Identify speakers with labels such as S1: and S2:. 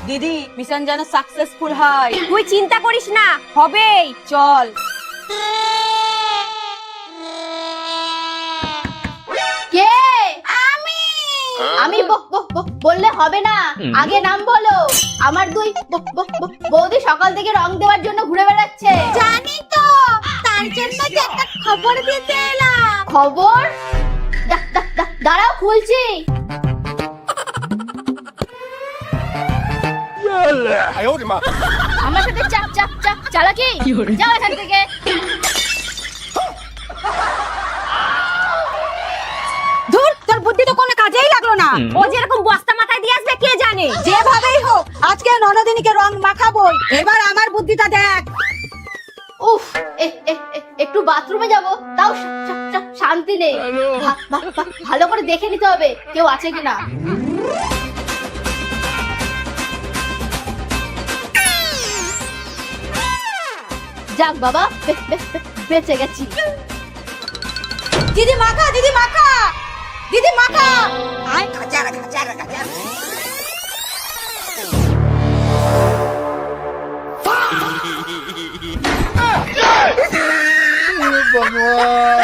S1: দিদি মিশন যেন সাকসেসফুল হয়।
S2: তুই চিন্তা করিস না, হবেই।
S1: চল।
S2: কে? আমি বললে হবে না, আগে নাম বলো। আমার দুই বৌদি সকাল থেকে রং দেওয়ার জন্য ঘুরে বেড়াচ্ছে।
S3: জানি তো, তার জন্য যে একটা খবর দিতে এলাম।
S2: খবর? দাঁড়াও, খুলছি। আমার সাথে চাপ চাপ চাপ চালাকি, যাও এখান থেকে।
S1: ধুর, তোর বুদ্ধি তো কোনো কাজেই লাগলো না।
S2: ও যেরকম বস্তা মাথায় দিয়ে আসবে কে জানে।
S1: যেভাবেই হোক আজকে ননদিনীকে রং মাখাবোই। এবার আমার বুদ্ধিটা দেখ।
S2: উফ, একটু বাথরুমে যাব, তাও শান্তি নেই। ভালো করে দেখে নিতে হবে কেউ আছে কিনা। যাক বাবা, বেঁচে গেছি।
S1: দিদি মাখা, দিদি মাখা, দিদি মাখা।
S4: भगवान।